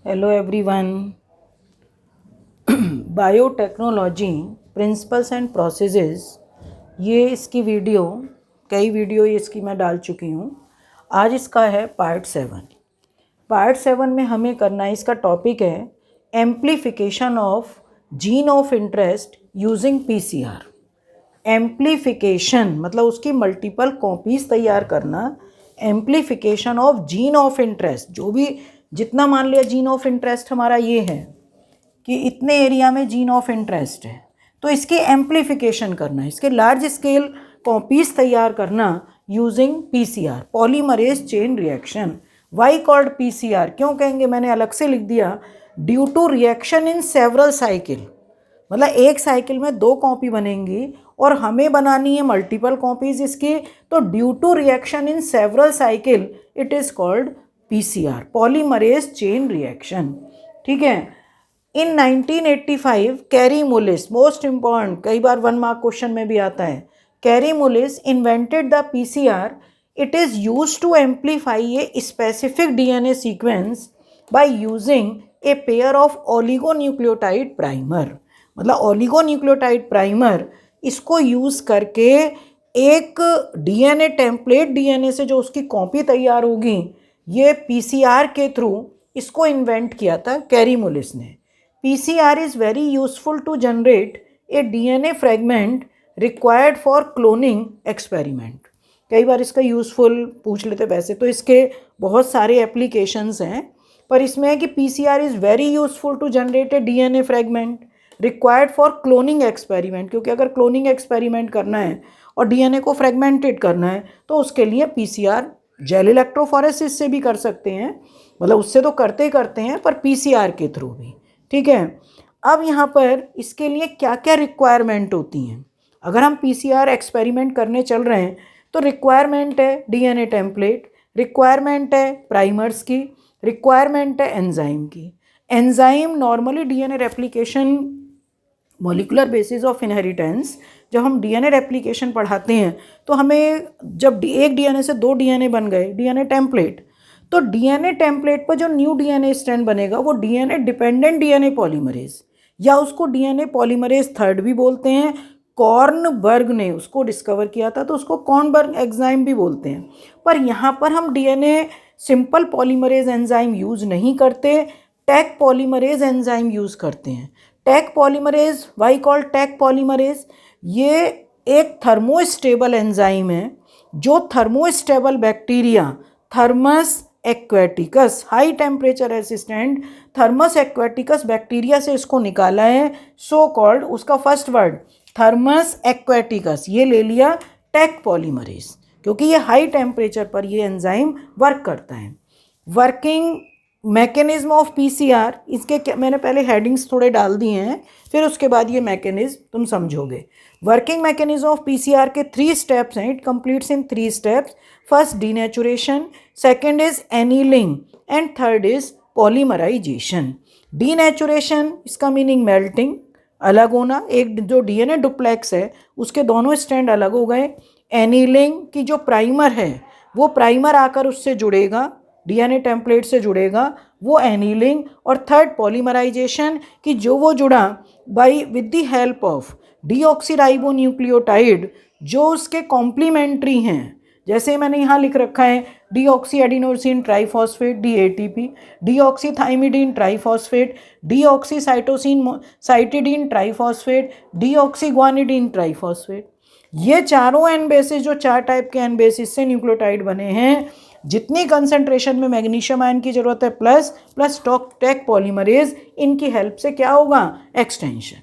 Hello everyone. Biotechnology principles and processes, ये इसकी कई वीडियो इसकी मैं डाल चुकी हूँ। आज इसका है पार्ट 7। पार्ट 7 में हमें करना है, इसका टॉपिक है amplification of gene of interest using PCR. Amplification मतलब उसकी मल्टीपल कॉपीज़ तैयार करना। Amplification of gene of interest, जो भी जितना मान लिया जीन ऑफ इंटरेस्ट हमारा ये है कि इतने एरिया में जीन ऑफ इंटरेस्ट है, तो इसकी एम्प्लीफिकेशन करना, इसके लार्ज स्केल कॉपीज़ तैयार करना using PCR, polymerase chain reaction. Why called PCR क्यों कहेंगे, मैंने अलग से लिख दिया, due to reaction in several cycle. मतलब एक साइकिल में 2 कॉपी बनेंगी और हमें बनानी है मल्टीपल कॉपीज़ इसकी, तो due to reaction in several cycle it is called PCR, polymerase chain reaction. ठीक है। In 1985 Kary Mullis, most important, कई बार 1 मार्क क्वेश्चन में भी आता है, Kary Mullis invented the PCR. It is used to amplify a specific DNA sequence by using a pair of oligonucleotide primer. मतलब oligonucleotide primer इसको यूज़ करके एक डीएनए टेम्पलेट डीएनए से जो उसकी कॉपी तैयार होगी, ये पीसीआर के थ्रू इसको इन्वेंट किया था कैरी मुलिस ने। PCR is very useful to generate a DNA fragment required for cloning experiment. कई बार इसका यूज़फुल पूछ लेते, वैसे तो इसके बहुत सारे एप्लीकेशंस हैं, पर इसमें है कि PCR is very useful to generate a DNA fragment required for cloning experiment. क्योंकि अगर क्लोनिंग एक्सपेरिमेंट करना है और डीएनए को फ्रेगमेंटेड करना है तो उसके लिए पीसीआर, जेल इलेक्ट्रोफोरेसिस से भी कर सकते हैं, मतलब उससे तो करते हैं, पर पीसीआर के थ्रू भी। ठीक है। अब यहाँ पर इसके लिए क्या क्या रिक्वायरमेंट होती हैं। अगर हम पीसीआर एक्सपेरिमेंट करने चल रहे हैं तो रिक्वायरमेंट है डीएनए टेम्पलेट, रिक्वायरमेंट है प्राइमर्स की, रिक्वायरमेंट है एंजाइम की। Enzyme normally DNA replication, molecular basis of inheritance, जब हम डीएनए रेप्लिकेशन पढ़ाते हैं तो हमें जब एक डीएनए से 2 डीएनए बन गए, डीएनए टेम्पलेट, तो डीएनए टेम्पलेट पर जो न्यू डीएनए स्ट्रैंड बनेगा वो डीएनए डिपेंडेंट डीएनए पॉलीमरेज, या उसको डीएनए पॉलीमरेज थर्ड भी बोलते हैं। कॉर्नबर्ग ने उसको डिस्कवर किया था तो उसको कॉर्नबर्ग एंजाइम भी बोलते हैं। पर यहाँ पर हम DNA simple polymerase enzyme use नहीं करते, टैग पॉलीमरेज एंजाइम यूज़ करते हैं। Taq polymerase, why called Taq polymerase, ये एक थर्मोस्टेबल एंजाइम है जो thermostable bacteria Thermus aquaticus, high temperature resistant Thermus aquaticus bacteria से इसको निकाला है। सो कॉल्ड, उसका फर्स्ट वर्ड थर्मस एक्वेटिकस, ये ले लिया टैग पॉलीमरेज, क्योंकि ये हाई टेम्परेचर पर ये एंजाइम वर्क करता है। वर्किंग मैकेनिज्म ऑफ पीसीआर, इसके मैंने पहले हेडिंग्स थोड़े डाल दिए हैं, फिर उसके बाद ये मैकेनिज्म तुम समझोगे। वर्किंग मैकेनिज्म ऑफ पीसीआर के 3 स्टेप्स हैं, it completes in 3 steps. First denaturation, second is annealing and third is polymerisation. Denaturation, इसका मीनिंग मेल्टिंग, अलग होना, एक जो डीएनए डुप्लेक्स है उसके दोनों स्ट्रैंड अलग हो गए। एनीलिंग की जो प्राइमर है वो प्राइमर आकर उससे जुड़ेगा, डीएनए टेम्पलेट से जुड़ेगा, वो एनीलिंग। और थर्ड पॉलीमराइजेशन, कि जो वो जुड़ा by with the help of deoxyribonucleotide, जो उसके कॉम्प्लीमेंट्री हैं, जैसे मैंने यहाँ लिख रखा है deoxy adenosine triphosphate dATP, deoxythymidine triphosphate, deoxy cytidine triphosphate, deoxy guanidine triphosphate. ये चारों एन बेसिस, जो 4 टाइप के एन बेसिस से न्यूक्लियोटाइड बने हैं, जितनी कंसंट्रेशन में मैग्नीशियम आयन की जरूरत है प्लस टैग पॉलीमरेज, इनकी हेल्प से क्या होगा, एक्सटेंशन।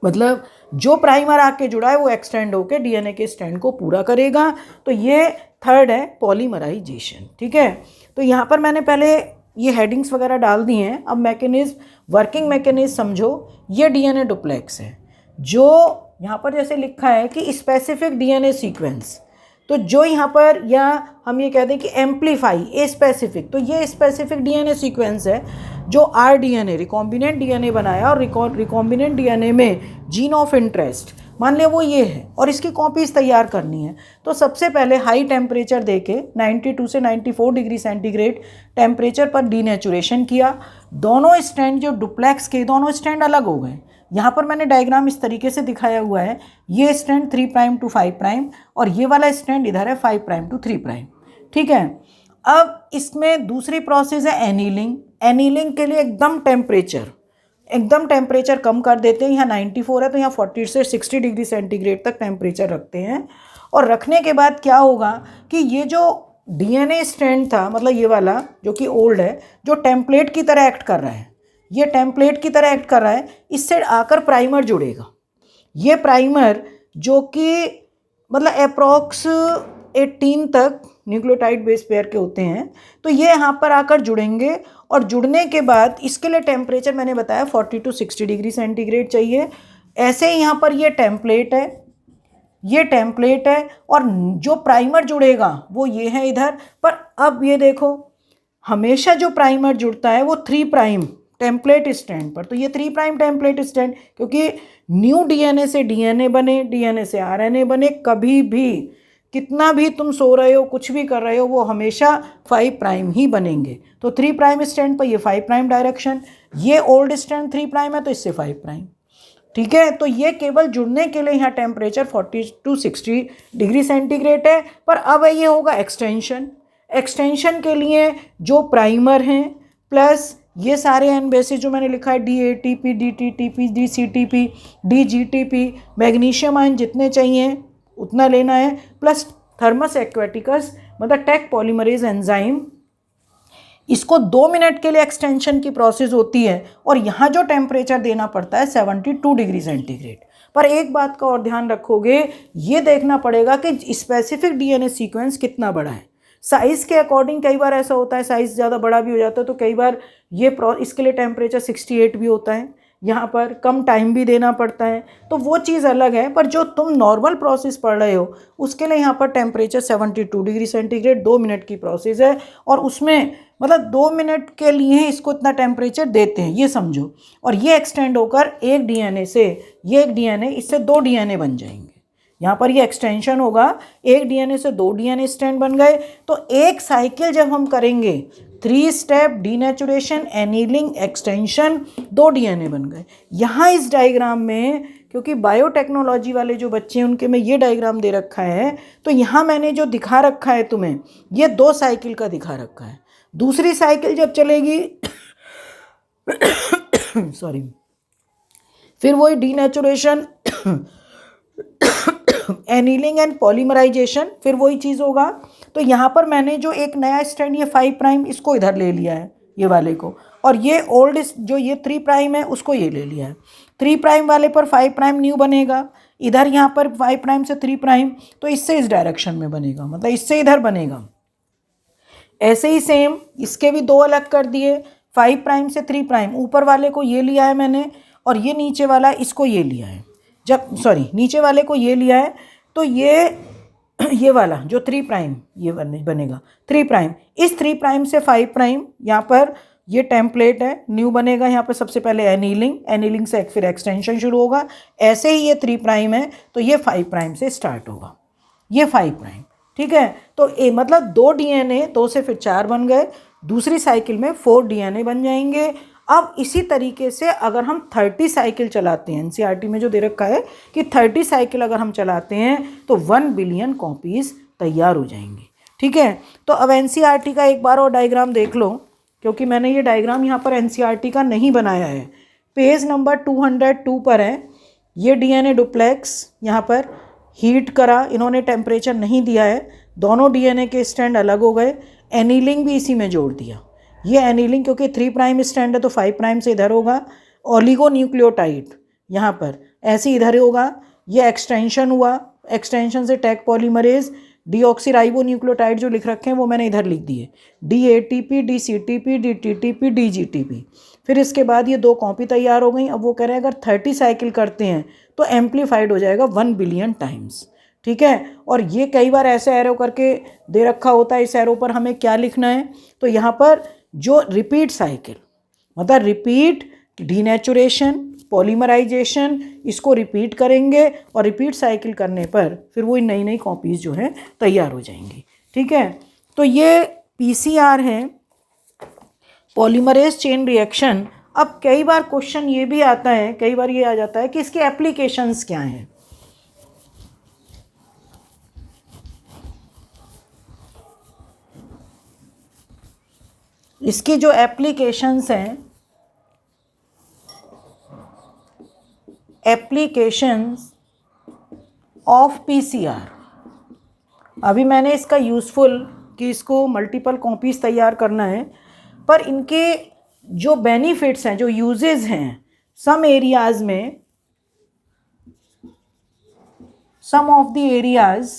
मतलब जो प्राइमर आके जुड़ा है वो एक्सटेंड होकर डीएनए के स्ट्रैंड को पूरा करेगा। तो ये थर्ड है पॉलीमराइजेशन। ठीक है। तो यहाँ पर मैंने पहले ये हेडिंग्स वगैरह डाल दी हैं। अब मैकेनिज्म, वर्किंग मैकेनिज्म समझो। ये डीएनए डुप्लेक्स है, जो यहाँ पर जैसे लिखा है कि स्पेसिफिक डीएनए सीक्वेंस, तो जो यहाँ पर, या हम ये कहते हैं कि एम्प्लीफाई ए स्पेसिफिक, तो ये स्पेसिफिक डीएनए सीक्वेंस है जो आरडीएनए, रिकॉम्बिनेंट डीएनए बनाया, और रिकॉम्बिनेंट डीएनए में जीन ऑफ इंटरेस्ट, मान लिया वो ये है और इसकी कॉपीज तैयार करनी है। तो सबसे पहले हाई टेम्परेचर देके 92 से 94 डिग्री सेंटीग्रेड टेम्परेचर पर डीनेचुरेशन किया। दोनों स्ट्रैंड जो डुप्लेक्स के दोनों स्ट्रैंड अलग हो गए। यहाँ पर मैंने डायग्राम इस तरीके से दिखाया हुआ है, ये स्ट्रैंड 3 प्राइम टू 5 प्राइम और ये वाला स्ट्रैंड इधर है 5 प्राइम टू 3 प्राइम। ठीक है, अब इसमें दूसरी प्रोसेस है एनीलिंग। एनीलिंग के लिए एकदम टेम्परेचर कम कर देते हैं। यहाँ 94 है तो यहाँ 40 से 60 डिग्री सेंटीग्रेड तक टेम्परेचर रखते हैं। और रखने के बाद क्या होगा कि ये जो डीएनए स्ट्रैंड था, मतलब ये वाला जो कि ओल्ड है, जो टेम्पलेट की तरह एक्ट कर रहा है, ये टेम्पलेट की तरह एक्ट कर रहा है, इससे आकर प्राइमर जुड़ेगा। ये प्राइमर जो कि मतलब अप्रॉक्स 18 तक न्यूक्लियोटाइड बेस पेयर के होते हैं, तो ये यहाँ पर आकर जुड़ेंगे। और जुड़ने के बाद इसके लिए टेम्परेचर मैंने बताया 40 टू 60 डिग्री सेंटीग्रेड चाहिए। ऐसे ही यहाँ पर ये टेम्पलेट है और जो प्राइमर जुड़ेगा वो ये है इधर पर। अब ये देखो, हमेशा जो प्राइमर जुड़ता है वो 3 प्राइम टेम्पलेट स्ट्रैंड पर, तो ये 3 प्राइम टेम्पलेट स्ट्रैंड, क्योंकि न्यू डीएनए से डीएनए बने, डीएनए से आरएनए बने, कभी भी कितना भी तुम सो रहे हो, कुछ भी कर रहे हो, वो हमेशा 5 प्राइम ही बनेंगे। तो 3 प्राइम स्ट्रैंड पर ये 5 प्राइम डायरेक्शन, ये ओल्ड स्ट्रैंड 3 प्राइम है तो इससे 5 प्राइम। ठीक है, तो ये केवल जुड़ने के लिए यहाँ टेम्परेचर 40 टू 60 डिग्री सेंटीग्रेड है। पर अब ये होगा एक्सटेंशन के लिए जो प्राइमर हैं प्लस ये सारे एन बेसिस जो मैंने लिखा है, DATP, DTTP, DCTP, DGTP, magnesium ion जितने चाहिए उतना लेना है, प्लस थर्मस एक्वेटिकस मतलब टेक पॉलीमरेज एंजाइम। इसको 2 मिनट के लिए एक्सटेंशन की प्रोसेस होती है और यहाँ जो टेम्परेचर देना पड़ता है 72 डिग्री सेंटीग्रेड। पर एक बात का और ध्यान रखोगे, ये देखना पड़ेगा कि स्पेसिफिक डीएनए सीक्वेंस कितना बड़ा है। साइज़ के अकॉर्डिंग कई बार ऐसा होता है, साइज़ ज़्यादा बड़ा भी हो जाता है तो कई बार ये इसके लिए टेम्परेचर 68 भी होता है, यहाँ पर कम टाइम भी देना पड़ता है, तो वो चीज़ अलग है। पर जो तुम नॉर्मल प्रोसेस पढ़ रहे हो उसके लिए यहाँ पर टेम्परेचर 72 डिग्री सेंटीग्रेड 2 मिनट की प्रोसेस है और उसमें मतलब 2 मिनट के लिए इसको इतना टेम्परेचर देते हैं, ये समझो। और ये एक्सटेंड होकर एक डीएनए से ये एक डीएनए, इससे 2 डीएनए बन जाएंगे। यहाँ पर ये एक्सटेंशन होगा, एक डीएनए से 2 डीएनए स्ट्रैंड बन गए। तो एक साइकिल जब हम करेंगे 3 step denaturation, annealing, extension, 2 DNA बन गए। यहाँ इस डायग्राम में क्योंकि बायोटेक्नोलॉजी वाले जो बच्चे हैं उनके में ये डायग्राम दे रखा है, तो यहाँ मैंने जो दिखा रखा है तुम्हें, ये 2 साइकिल का दिखा रखा है। दूसरी साइकिल जब चलेगी सॉरी, फिर वही डीनेचुरेशन, एनीलिंग एंड पॉलीमराइजेशन, फिर वही चीज़ होगा। तो यहाँ पर मैंने जो एक नया स्ट्रैंड ये 5 प्राइम इसको इधर ले लिया है, ये वाले को, और ये ओल्ड जो ये 3 प्राइम है उसको ये ले लिया है। 3 प्राइम वाले पर 5 प्राइम न्यू बनेगा, इधर यहाँ पर 5 प्राइम से 3 प्राइम, तो इससे इस डायरेक्शन में बनेगा, मतलब इससे इधर बनेगा। ऐसे ही सेम इसके भी 2 अलग कर दिए, 5 प्राइम से 3 प्राइम, ऊपर वाले को ये लिया है मैंने और ये नीचे वाला इसको ये लिया है। जब नीचे वाले को ये लिया है तो ये वाला जो 3 प्राइम ये बनेगा 3 प्राइम, इस 3 प्राइम से 5 प्राइम यहाँ पर ये टेम्पलेट है, न्यू बनेगा। यहाँ पर सबसे पहले एनीलिंग से फिर एक्सटेंशन शुरू होगा। ऐसे ही ये 3 प्राइम है तो ये 5 प्राइम से स्टार्ट होगा, ये 5 प्राइम। ठीक है, तो मतलब 2 डीएनए, 2 से फिर 4 बन गए, दूसरी साइकिल में 4 डीएनए बन जाएंगे। अब इसी तरीके से अगर हम 30 साइकिल चलाते हैं, एनसीईआरटी में जो दे रखा है कि 30 साइकिल अगर हम चलाते हैं तो 1 बिलियन कॉपीज़ तैयार हो जाएंगी। ठीक है, तो अब एनसीईआरटी का एक बार और डायग्राम देख लो, क्योंकि मैंने ये डायग्राम यहाँ पर एनसीईआरटी का नहीं बनाया है। पेज नंबर 202 पर है। ये डीएनए डुप्लेक्स यहाँ पर हीट करा, इन्होंने टेम्परेचर नहीं दिया है, दोनों डीएनए के स्ट्रैंड अलग हो गए। एनीलिंग भी इसी में जोड़ दिया, ये एनीलिंग क्योंकि 3 प्राइम स्ट्रैंड है तो 5 प्राइम से इधर होगा। ओलिगो न्यूक्लियोटाइड यहाँ पर ऐसे इधर होगा। ये एक्सटेंशन हुआ, एक्सटेंशन से टेक पॉलीमरेज, डीऑक्सीराइबो न्यूक्लियोटाइड जो लिख रखे हैं वो मैंने इधर लिख दिए, DATP, DCTP, DTTP, DGTP। फिर इसके बाद ये 2 कॉपी तैयार हो गई। अब वो कह रहे हैं अगर 30 साइकिल करते हैं तो एम्पलीफाइड हो जाएगा 1 बिलियन टाइम्स। ठीक है, और ये कई बार ऐसे एरो करके दे रखा होता है, इस एरो पर हमें क्या लिखना है, तो यहाँ पर जो रिपीट साइकिल मतलब रिपीट डीनेचुरेशन पॉलीमराइजेशन, इसको रिपीट करेंगे और रिपीट साइकिल करने पर फिर वो नई नई कॉपीज़ जो है तैयार हो जाएंगी। ठीक है, तो ये पीसीआर है, पॉलीमरेज चेन रिएक्शन। अब कई बार क्वेश्चन ये भी आता है, कई बार ये आ जाता है कि इसके एप्लीकेशंस क्या हैं। इसकी जो एप्लीकेशंस हैं, एप्लीकेशंस ऑफ पीसीआर, अभी मैंने इसका यूज़फुल कि इसको मल्टीपल कॉपीज़ तैयार करना है, पर इनके जो बेनिफिट्स हैं, जो यूजेस हैं, सम एरियाज़ में, सम ऑफ द एरियाज़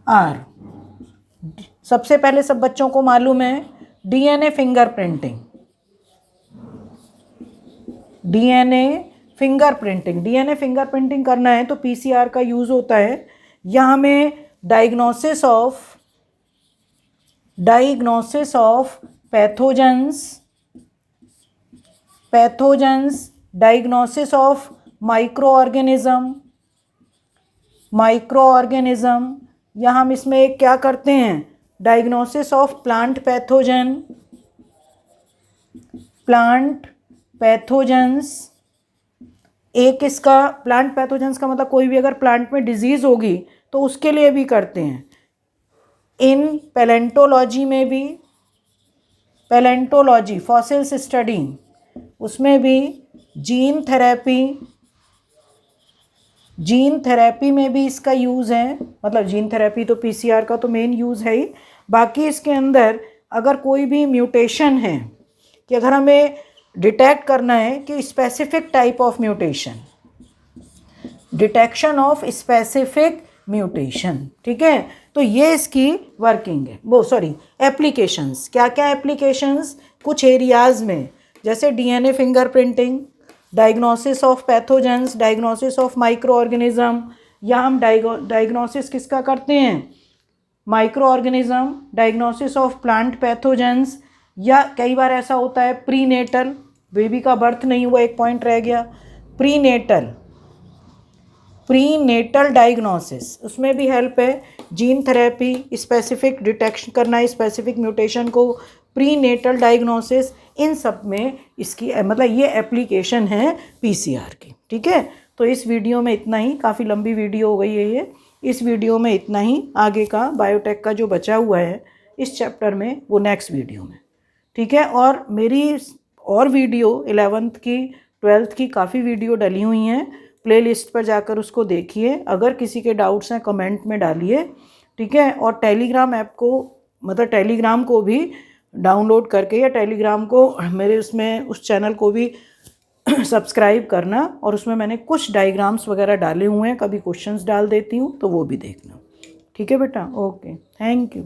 आर, सबसे पहले सब बच्चों को मालूम है डीएनए फिंगरप्रिंटिंग। डीएनए फिंगरप्रिंटिंग करना है तो पीसीआर का यूज़ होता है। या हमें diagnosis of pathogens, diagnosis of micro organism, या हम इसमें एक क्या करते हैं, डायग्नोसिस ऑफ प्लांट पैथोजेंस। एक इसका प्लांट पैथोजेंस का मतलब कोई भी अगर प्लांट में डिजीज़ होगी तो उसके लिए भी करते हैं। इन पैलेंटोलॉजी में भी, पैलेंटोलॉजी फॉसिल्स स्टडी, उसमें भी जीन थेरेपी में भी इसका यूज़ है। मतलब जीन थेरेपी तो पीसीआर का तो मेन यूज़ है ही, बाकी इसके अंदर अगर कोई भी म्यूटेशन है, कि अगर हमें डिटेक्ट करना है कि specific type of mutation, detection of specific mutation, ठीक है, तो ये इसकी वर्किंग है। एप्लीकेशंस, क्या क्या एप्लीकेशंस, कुछ एरियाज़ में, जैसे DNA fingerprinting, diagnosis of pathogens, diagnosis of micro organism, या हम डायग्नोसिस किसका करते हैं, micro organism, diagnosis of plant pathogens, या कई बार ऐसा होता है प्रीनेटल, बेबी का बर्थ नहीं हुआ, एक पॉइंट रह गया, प्रीनेटल डायग्नोसिस, उसमें भी हेल्प है। जीन थेरेपी, स्पेसिफिक डिटेक्शन करना स्पेसिफिक म्यूटेशन को, प्रीनेटल डायग्नोसिस, इन सब में इसकी मतलब ये एप्लीकेशन है पीसीआर की। ठीक है, तो इस वीडियो में इतना ही, काफ़ी लंबी वीडियो हो गई है ये, इस वीडियो में इतना ही। आगे का बायोटेक का जो बचा हुआ है इस चैप्टर में वो नेक्स्ट वीडियो में। ठीक है, और मेरी और वीडियो 11th की 12th की काफ़ी वीडियो डली हुई हैं, प्लेलिस्ट पर जाकर उसको देखिए। अगर किसी के डाउट्स हैं कमेंट में डालिए। ठीक है, और टेलीग्राम ऐप को, मतलब टेलीग्राम को भी डाउनलोड करके, या टेलीग्राम को मेरे उसमें उस चैनल को भी सब्सक्राइब करना, और उसमें मैंने कुछ डायग्राम्स वगैरह डाले हुए हैं, कभी क्वेश्चंस डाल देती हूँ तो वो भी देखना। ठीक है बेटा, ओके, थैंक यू।